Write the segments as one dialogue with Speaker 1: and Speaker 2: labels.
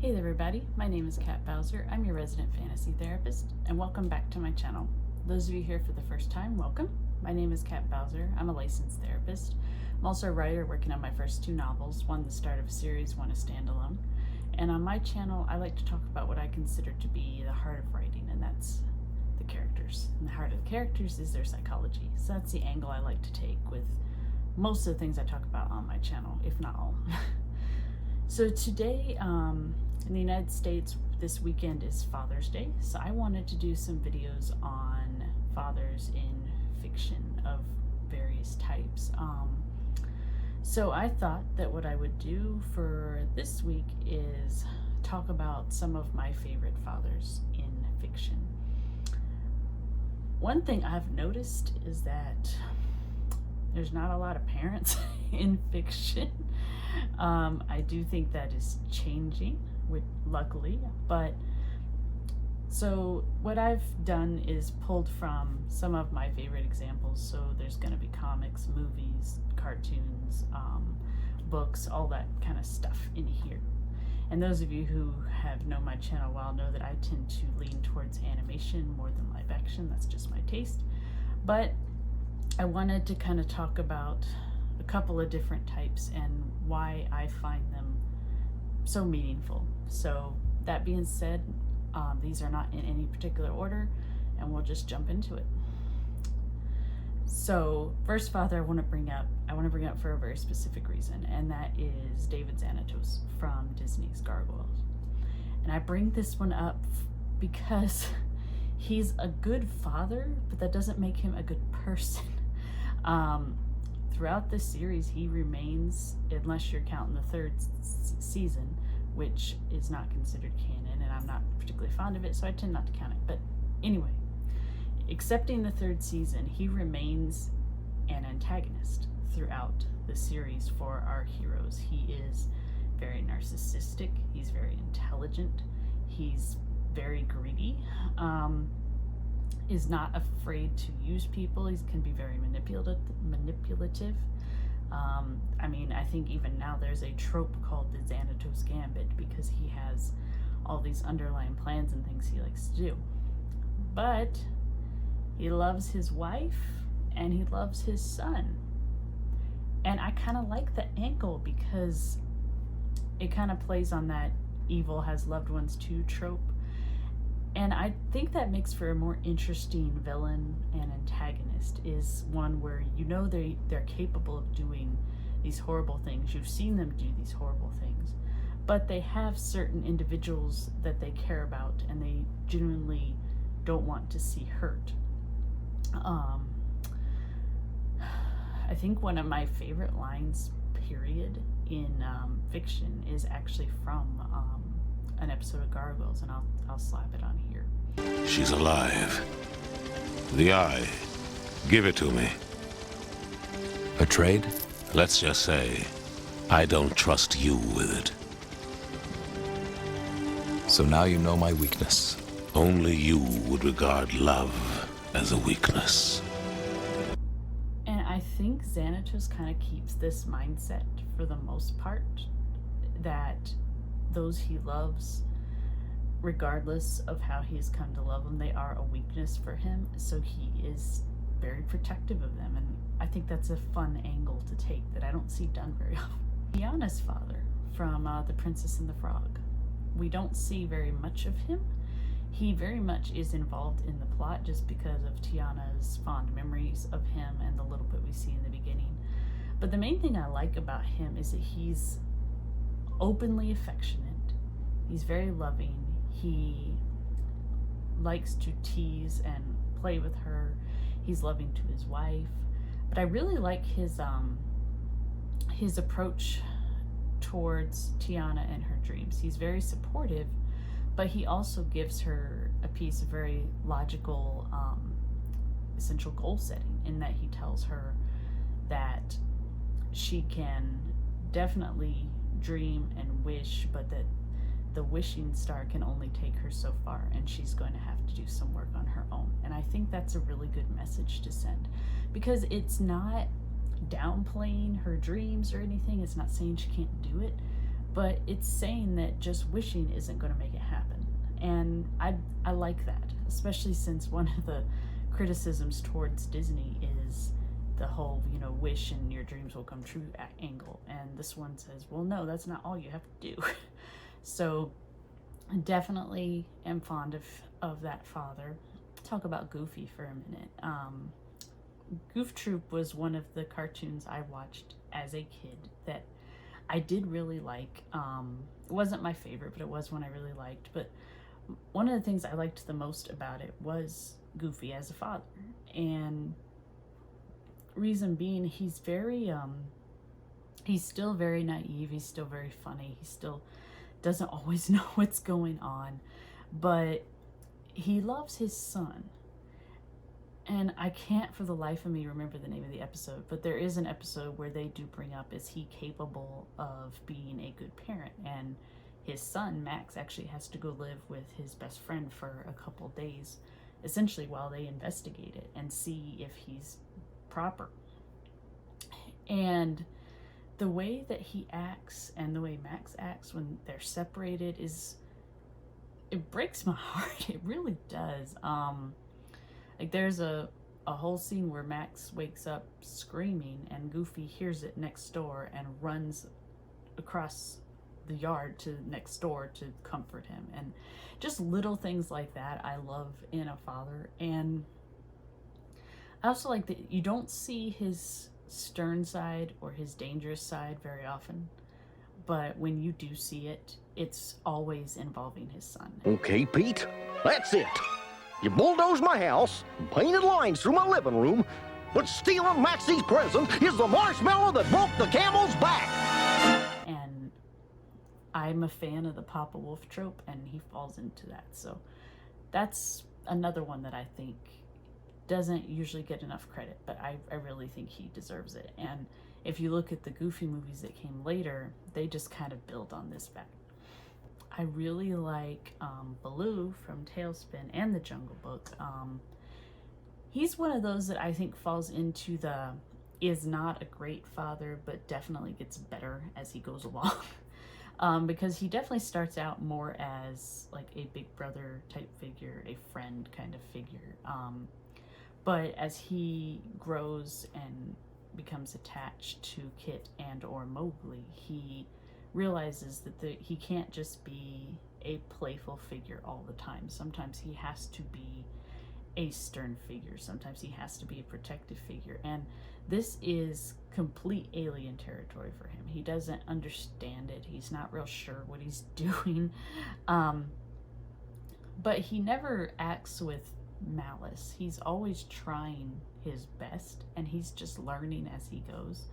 Speaker 1: Hey there everybody, my name is Kat Bowser. I'm your resident fantasy therapist, and welcome back to my channel. Those of you here for the first time, welcome. My name is Kat Bowser. I'm a licensed therapist. I'm also a writer working on my first two novels, one the start of a series, one a standalone. And on my channel, I like to talk about what I consider to be the heart of writing, and that's the characters. And the heart of the characters is their psychology. So that's the angle I like to take with most of the things I talk about on my channel, if not all. So today, in the United States, this weekend is Father's Day, so I wanted to do some videos on fathers in fiction of various types. So I thought that what I would do for this week is talk about some of my favorite fathers in fiction. One thing I've noticed is that there's not a lot of parents in fiction. I do think that is changing, luckily, but so what I've done is pulled from some of my favorite examples. So there's going to be comics, movies, cartoons, books, all that kind of stuff in here. And those of you who have known my channel well know that I tend to lean towards animation more than live action. That's just my taste. But I wanted to kind of talk about a couple of different types and why I find them so meaningful. So that being said, these are not in any particular order, and we'll just jump into it. So first father I want to bring up for a very specific reason, and that is David Xanatos from Disney's Gargoyles. And I bring this one up because he's a good father, but that doesn't make him a good person. Throughout this series, he remains, unless you're counting the third season, which is not considered canon, and I'm not particularly fond of it, so I tend not to count it. But anyway, excepting the third season, he remains an antagonist throughout the series for our heroes. He is very narcissistic, he's very intelligent, he's very greedy, is not afraid to use people. He can be very manipulative. I mean, I think even now there's a trope called the Xanatos Gambit because he has all these underlying plans and things he likes to do. But he loves his wife and he loves his son. And I kind of like the angle because it kind of plays on that evil has loved ones too trope. And I think that makes for a more interesting villain and antagonist, is one where you know they're capable of doing these horrible things. You've seen them do these horrible things, but they have certain individuals that they care about and they genuinely don't want to see hurt. I think one of my favorite lines, period, in fiction is actually from an episode of Gargoyles, and I'll slap it on here.
Speaker 2: She's alive. The eye. Give it to me.
Speaker 3: A trade?
Speaker 2: Let's just say, I don't trust you with it.
Speaker 3: So now you know my weakness.
Speaker 2: Only you would regard love as a weakness.
Speaker 1: And I think Xanatos kind of keeps this mindset for the most part, that those he loves, regardless of how he's come to love them, they are a weakness for him, so he is very protective of them. And I think that's a fun angle to take that I don't see done very often. Tiana's father from The Princess and the Frog, we don't see very much of him. He very much is involved in the plot just because of Tiana's fond memories of him and the little bit we see in the beginning. But the main thing I like about him is that he's openly affectionate. He's very loving. He likes to tease and play with her. He's loving to his wife. But I really like his approach towards Tiana and her dreams. He's very supportive, but he also gives her a piece of very logical, essential goal setting, in that he tells her that she can definitely dream and wish, but that the wishing star can only take her so far, and she's going to have to do some work on her own. And I think that's a really good message to send, because it's not downplaying her dreams or anything. It's not saying she can't do it, but it's saying that just wishing isn't going to make it happen. And I like that, especially since one of the criticisms towards Disney is the whole, wish and your dreams will come true angle. And this one says, well, no, that's not all you have to do. So I definitely am fond of that father. Talk about Goofy for a minute. Goof Troop was one of the cartoons I watched as a kid that I did really like. It wasn't my favorite, but it was one I really liked. But one of the things I liked the most about it was Goofy as a father. And reason being, he's still very naive, he's still very funny, he still doesn't always know what's going on, but he loves his son. And I can't for the life of me remember the name of the episode, but there is an episode where they do bring up, is he capable of being a good parent? And his son, Max, actually has to go live with his best friend for a couple days, essentially while they investigate it and see if he's proper. And the way that he acts and the way Max acts when they're separated it breaks my heart. It really does. Like there's a whole scene where Max wakes up screaming and Goofy hears it next door and runs across the yard to next door to comfort him. And just little things like that I love in a father. And I also like that you don't see his stern side or his dangerous side very often, but when you do see it, it's always involving his son.
Speaker 4: Okay, Pete, that's it. You bulldozed my house, painted lines through my living room, but stealing Maxie's present is the marshmallow that broke the camel's back.
Speaker 1: And I'm a fan of the Papa Wolf trope, and he falls into that. So that's another one that I think doesn't usually get enough credit, but I really think he deserves it. And if you look at the Goofy movies that came later, they just kind of build on this fact. I really like Baloo from Tailspin and The Jungle Book. He's one of those that I think falls into the is not a great father, but definitely gets better as he goes along. Because he definitely starts out more as like a big brother type figure, a friend kind of figure. But as he grows and becomes attached to Kit and or Mowgli, he realizes that he can't just be a playful figure all the time. Sometimes he has to be a stern figure. Sometimes he has to be a protective figure. And this is complete alien territory for him. He doesn't understand it. He's not real sure what he's doing. But he never acts with malice. He's always trying his best, and he's just learning as he goes.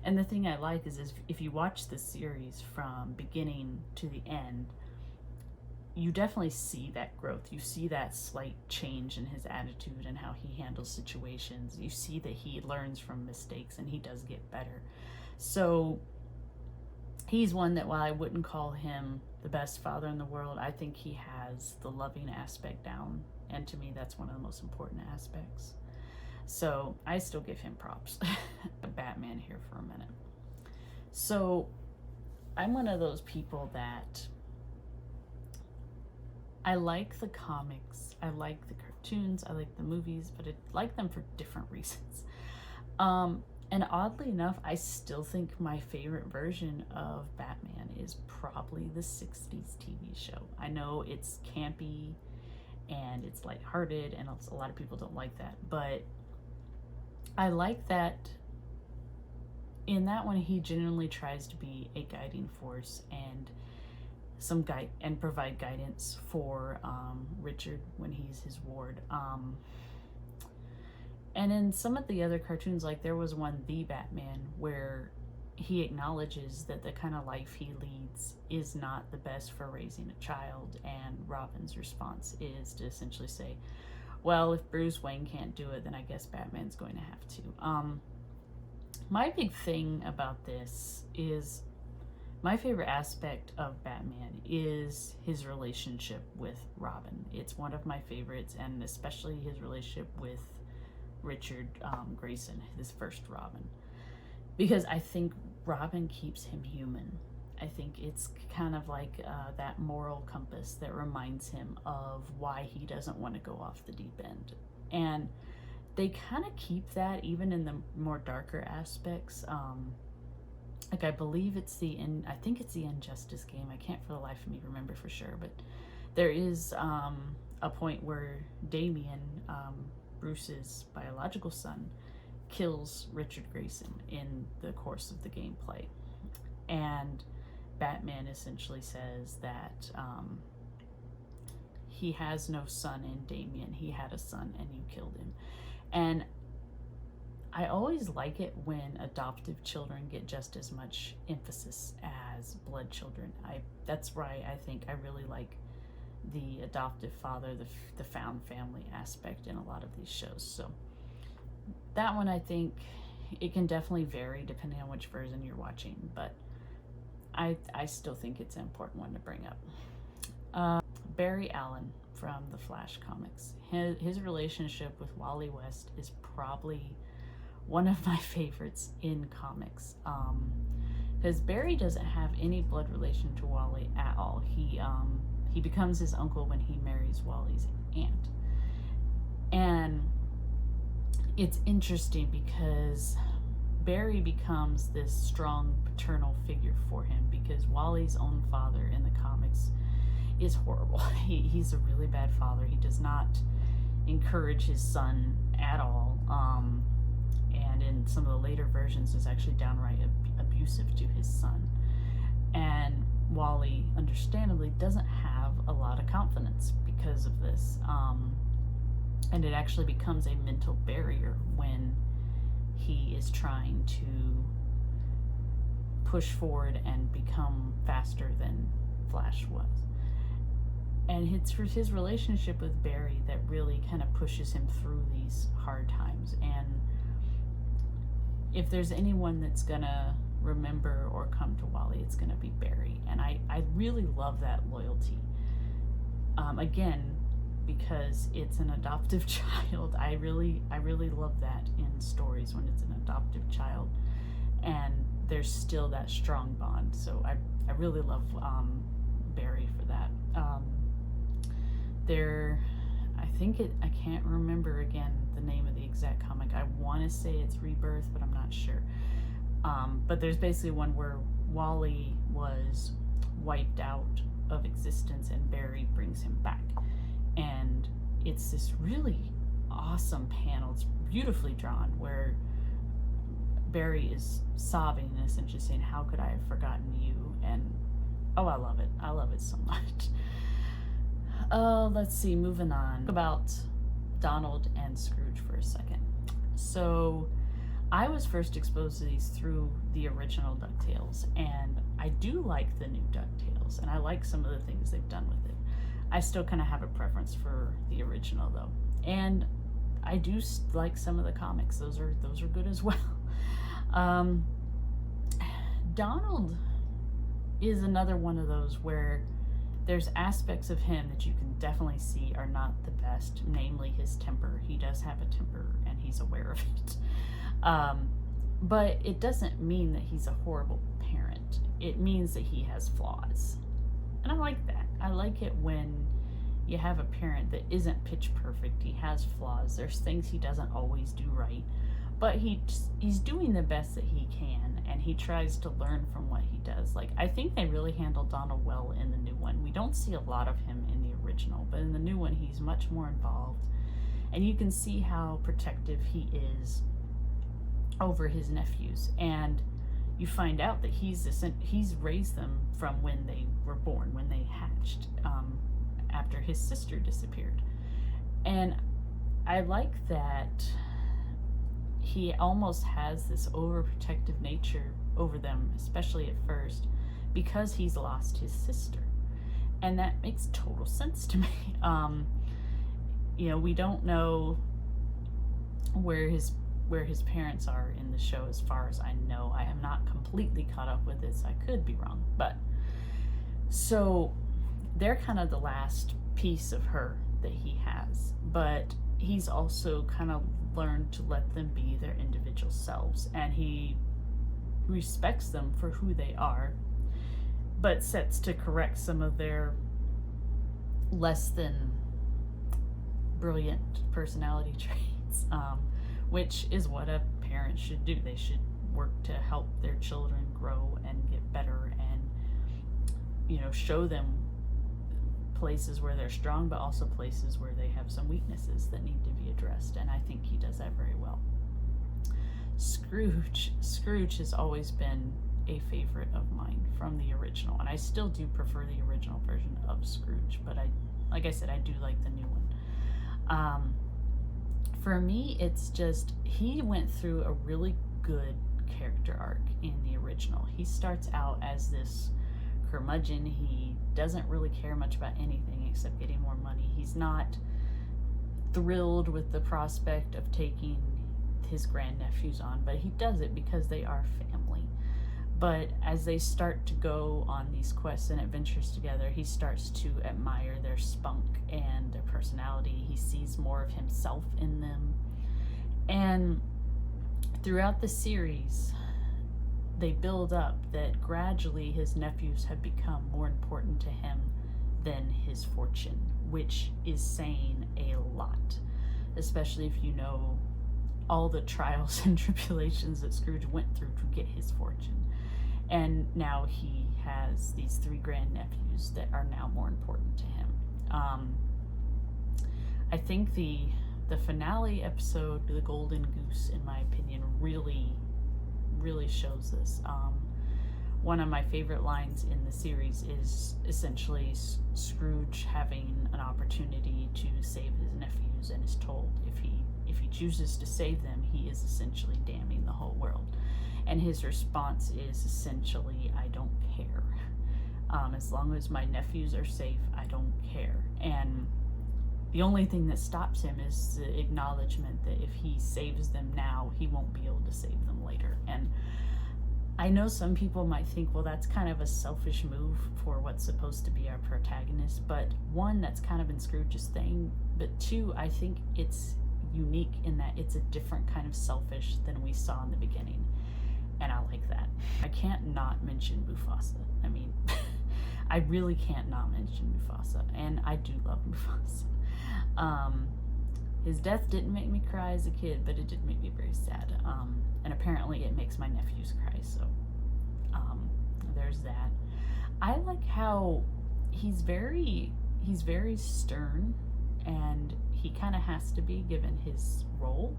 Speaker 1: And the thing I like is if you watch the series from beginning to the end, you definitely see that growth. You see that slight change in his attitude and how he handles situations. You see that he learns from mistakes and he does get better. So he's one that, while I wouldn't call him the best father in the world, I think he has the loving aspect down. And to me, that's one of the most important aspects. So I still give him props. Batman here for a minute. So I'm one of those people that I like the comics, I like the cartoons, I like the movies, but I like them for different reasons. And oddly enough, I still think my favorite version of Batman is probably the 60s TV show. I know it's campy and it's lighthearted and a lot of people don't like that, but I like that in that one he genuinely tries to be a guiding force and provide guidance for Richard when he's his ward. And in some of the other cartoons, like there was one, The Batman, where he acknowledges that the kind of life he leads is not the best for raising a child, and Robin's response is to essentially say, well, if Bruce Wayne can't do it, then I guess Batman's going to have to. My big thing about this is my favorite aspect of Batman is his relationship with Robin. It's one of my favorites, and especially his relationship with Richard Grayson, his first Robin. Because I think Robin keeps him human. I think it's kind of like that moral compass that reminds him of why he doesn't want to go off the deep end. And they kind of keep that even in the more darker aspects. Like I believe I think it's the Injustice game. I can't for the life of me remember for sure, but there is a point where Damien, Bruce's biological son, kills Richard Grayson in the course of the gameplay. And Batman essentially says that he has no son in Damien. He had a son and you killed him. And I always like it when adoptive children get just as much emphasis as blood children. That's why I think I really like the adoptive father, the found family aspect in a lot of these shows. So that one, I think it can definitely vary depending on which version you're watching, but I still think it's an important one to bring up. Barry Allen from the Flash comics. His relationship with Wally West is probably one of my favorites in comics, because Barry doesn't have any blood relation to Wally at all. He becomes his uncle when he marries Wally's aunt. And it's interesting because Barry becomes this strong paternal figure for him, because Wally's own father in the comics is horrible. He's a really bad father. He does not encourage his son at all. And in some of the later versions is actually downright abusive to his son. And Wally, understandably, doesn't have a lot of confidence because of this. And it actually becomes a mental barrier when he is trying to push forward and become faster than Flash was. And it's his relationship with Barry that really kind of pushes him through these hard times. And if there's anyone that's gonna remember or come to Wally, it's gonna be Barry. And I really love that loyalty. Again, because it's an adoptive child, I really love that in stories when it's an adoptive child and there's still that strong bond. So I really love Barry for that. I can't remember again the name of the exact comic. I want to say it's Rebirth, but I'm not sure. But there's basically one where Wally was wiped out of existence and Barry brings him back. And it's this really awesome panel. It's beautifully drawn where Barry is sobbing and essentially saying, "How could I have forgotten you?" And oh, I love it. I love it so much. Let's see, moving on. About Donald and Scrooge for a second. So I was first exposed to these through the original DuckTales, and I do like the new DuckTales, and I like some of the things they've done with it. I still kind of have a preference for the original though, and I do like some of the comics. Those are good as well. Donald is another one of those where there's aspects of him that you can definitely see are not the best, namely his temper. He does have a temper and he's aware of it. But it doesn't mean that he's a horrible parent. It means that he has flaws. And I like that. I like it when you have a parent that isn't pitch perfect. He has flaws. There's things he doesn't always do right. But he's doing the best that he can, and he tries to learn from what he does. Like, I think they really handled Donald well in the new one. We don't see a lot of him in the original, but in the new one, he's much more involved. And you can see how protective he is over his nephews. And you find out that he's raised them from when they were born, when they hatched, after his sister disappeared. And I like that he almost has this overprotective nature over them, especially at first, because he's lost his sister. And that makes total sense to me. We don't know where his parents are in the show, as far as I know. I am not completely caught up with this. I could be wrong. But so they're kind of the last piece of her that he has. But he's also kind of learned to let them be their individual selves, and he respects them for who they are. but sets to correct some of their less than brilliant personality traits, which is what a parent should do. They should work to help their children grow and get better, and show them places where they're strong, but also places where they have some weaknesses that need to be addressed, and I think he does that very well. Scrooge has always been a favorite of mine from the original, and I still do prefer the original version of Scrooge, but like I said, I do like the new one. For me, it's just, he went through a really good character arc in the original. He starts out as this curmudgeon. He doesn't really care much about anything except getting more money. He's not thrilled with the prospect of taking his grandnephews on, but he does it because they are family. But as they start to go on these quests and adventures together, he starts to admire their spunk and their personality. He sees more of himself in them. And throughout the series, they build up that gradually his nephews have become more important to him than his fortune, which is saying a lot, especially if you know all the trials and tribulations that Scrooge went through to get his fortune. And now he has these 3 grandnephews that are now more important to him. I think the finale episode, the Golden Goose, in my opinion, really shows this. One of my favorite lines in the series is essentially Scrooge having an opportunity to save his nephews, and is told if he chooses to save them, he is essentially damning the whole world. And his response is essentially, I don't care. As long as my nephews are safe, I don't care. And the only thing that stops him is the acknowledgement that if he saves them now, he won't be able to save them later. And I know some people might think, well, that's kind of a selfish move for what's supposed to be our protagonist. But 1, that's kind of been Scrooge's thing. But 2, I think it's unique in that it's a different kind of selfish than we saw in the beginning. And I like that. I can't not mention Mufasa. I mean, I really can't not mention Mufasa. And I do love Mufasa. His death didn't make me cry as a kid, but it did make me very sad. And apparently it makes my nephews cry, so there's that. I like how he's very stern, and he kind of has to be given his role,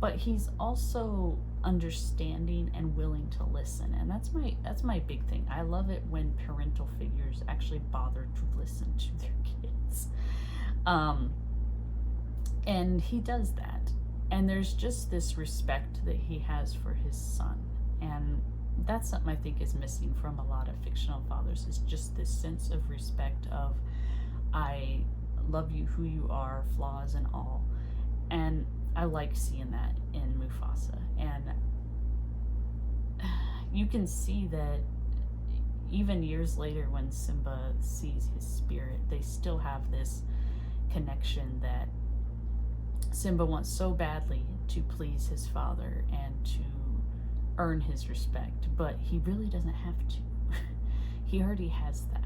Speaker 1: but he's also understanding and willing to listen, and that's my big thing. I love it when parental figures actually bother to listen to their kids. And he does that, and there's just this respect that he has for his son, and that's something I think is missing from a lot of fictional fathers, is just this sense of respect of, I love you who you are, flaws and all. And I like seeing that in Mufasa. And you can see that even years later when Simba sees his spirit, they still have this connection that Simba wants so badly to please his father and to earn his respect, but he really doesn't have to. He already has that.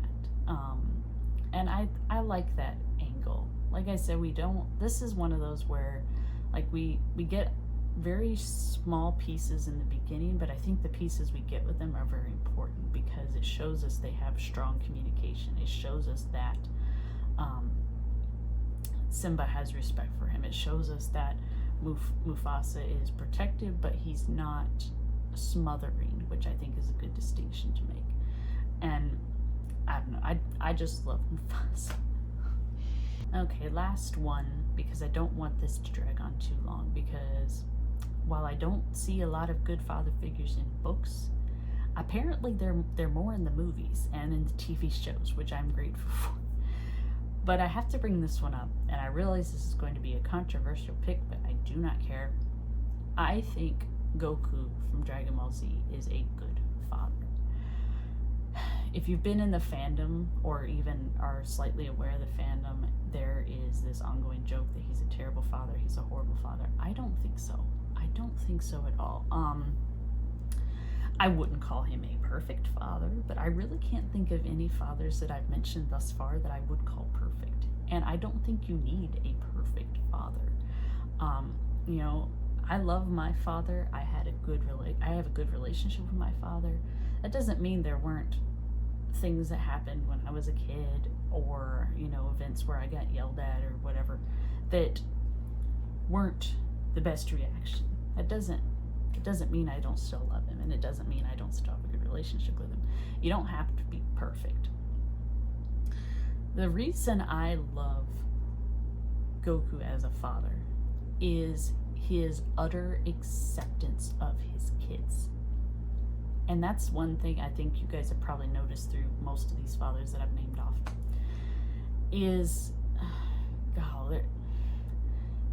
Speaker 1: And I like that angle. Like I said, this is one of those where, like, we get very small pieces in the beginning, but I think the pieces we get with them are very important because it shows us they have strong communication. It shows us that Simba has respect for him. It shows us that Mufasa is protective, but he's not smothering, which I think is a good distinction to make. And I don't know, I just love Mufasa. Okay, last one, because I don't want this to drag on too long, because while I don't see a lot of good father figures in books, apparently they're more in the movies and in the TV shows, which I'm grateful for. But I have to bring this one up, and I realize this is going to be a controversial pick, but I do not care. I think Goku from Dragon Ball Z is a good father. If you've been in the fandom, or even are slightly aware of the fandom, there is this ongoing joke that he's a terrible father, he's a horrible father. I don't think so. I don't think so at all. I wouldn't call him a perfect father, but I really can't think of any fathers that I've mentioned thus far that I would call perfect. And I don't think you need a perfect father. You know, I love my father. I have a good relationship with my father. That doesn't mean there weren't things that happened when I was a kid, or, you know, events where I got yelled at or whatever that weren't the best reaction. It doesn't mean I don't still love him, and it doesn't mean I don't still have a good relationship with him. You don't have to be perfect. The reason I love Goku as a father is his utter acceptance of his kids. And that's one thing I think you guys have probably noticed through most of these fathers that I've named off, is,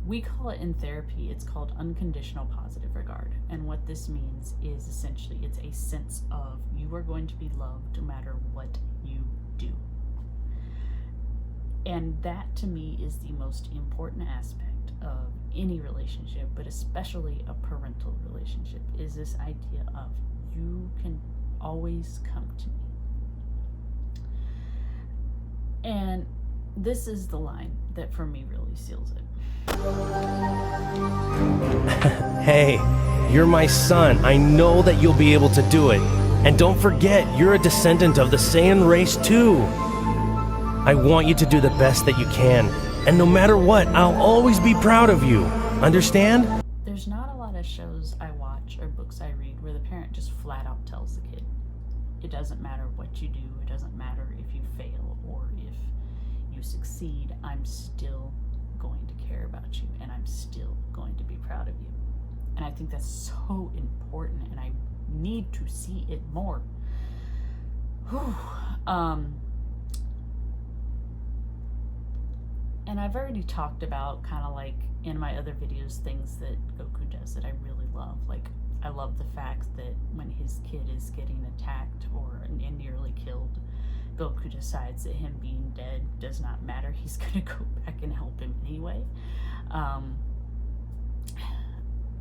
Speaker 1: we call it in therapy, it's called unconditional positive regard. And what this means is essentially it's a sense of you are going to be loved no matter what you do. And that to me is the most important aspect of any relationship, but especially a parental relationship, is this idea of you can always come to me. And this is the line that for me really seals it.
Speaker 5: Hey, you're my son. I know that you'll be able to do it. And don't forget, you're a descendant of the Saiyan race too. I want you to do the best that you can. And no matter what, I'll always be proud of you. Understand?
Speaker 1: There's not a lot of shows I watch or books I read where the parent just flat out tells the kid, it doesn't matter what you do, it doesn't matter if you fail or if you succeed, I'm still going to care about you and I'm still going to be proud of you. And I think that's so important, and I need to see it more. And I've already talked about, kind of like in my other videos, things that Goku does that I really love. Like, I love the fact that when his kid is getting attacked or nearly killed, Goku decides that him being dead does not matter. He's gonna go back and help him anyway.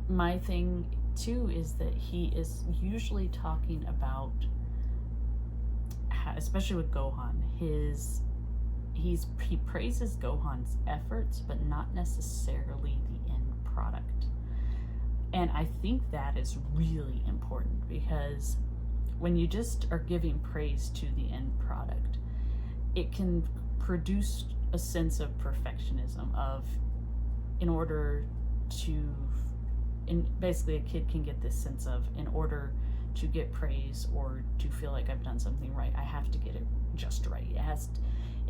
Speaker 1: My thing too is that he is usually talking about, especially with Gohan, he praises Gohan's efforts, but not necessarily the end product. And I think that is really important, because when you just are giving praise to the end product, it can produce a sense of perfectionism of, basically a kid can get this sense of, in order to get praise or to feel like I've done something right, I have to get it just right. It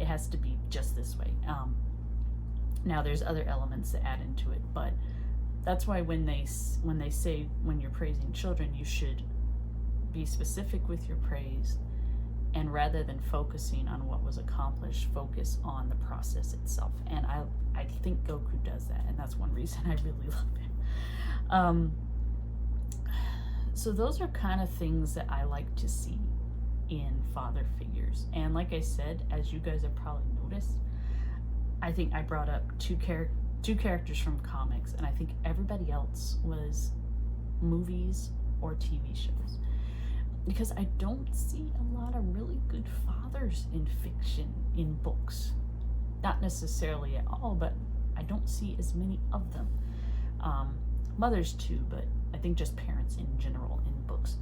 Speaker 1: has to be just this way. Now there's other elements that add into it, but that's why when they say when you're praising children, you should be specific with your praise, and rather than focusing on what was accomplished, focus on the process itself. And I think Goku does that, and that's one reason I really love him. So those are kind of things that I like to see in father figures. And like I said, as you guys have probably noticed, I think I brought up two characters from comics, and I think everybody else was movies or TV shows, because I don't see a lot of really good fathers in fiction, in books. Not necessarily at all, but I don't see as many of them. Mothers too, but I think just parents in general in books.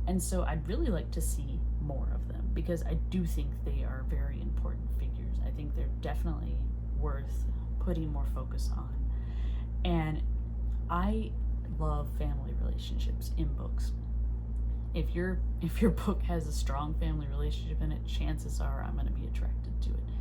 Speaker 1: And so I'd really like to see more of them, because I do think they are very important figures. I think they're definitely worth putting more focus on. And I love family relationships in books. If your book has a strong family relationship in it, chances are I'm going to be attracted to it.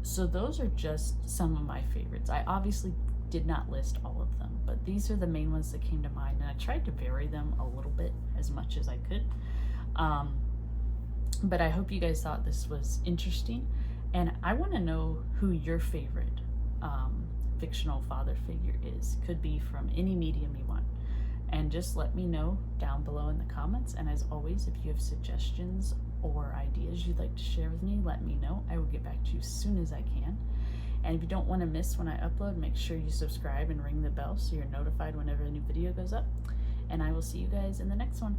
Speaker 1: So those are just some of my favorites. I obviously did not list all of them, but these are the main ones that came to mind, and I tried to vary them a little bit as much as I could. But I hope you guys thought this was interesting, and I want to know who your favorite fictional father figure is. Could be from any medium you want, and just let me know down below in the comments. And as always, if you have suggestions or ideas you'd like to share with me, let me know. I will get back to you as soon as I can. And if you don't want to miss when I upload, make sure you subscribe and ring the bell so you're notified whenever a new video goes up. and I will see you guys in the next one.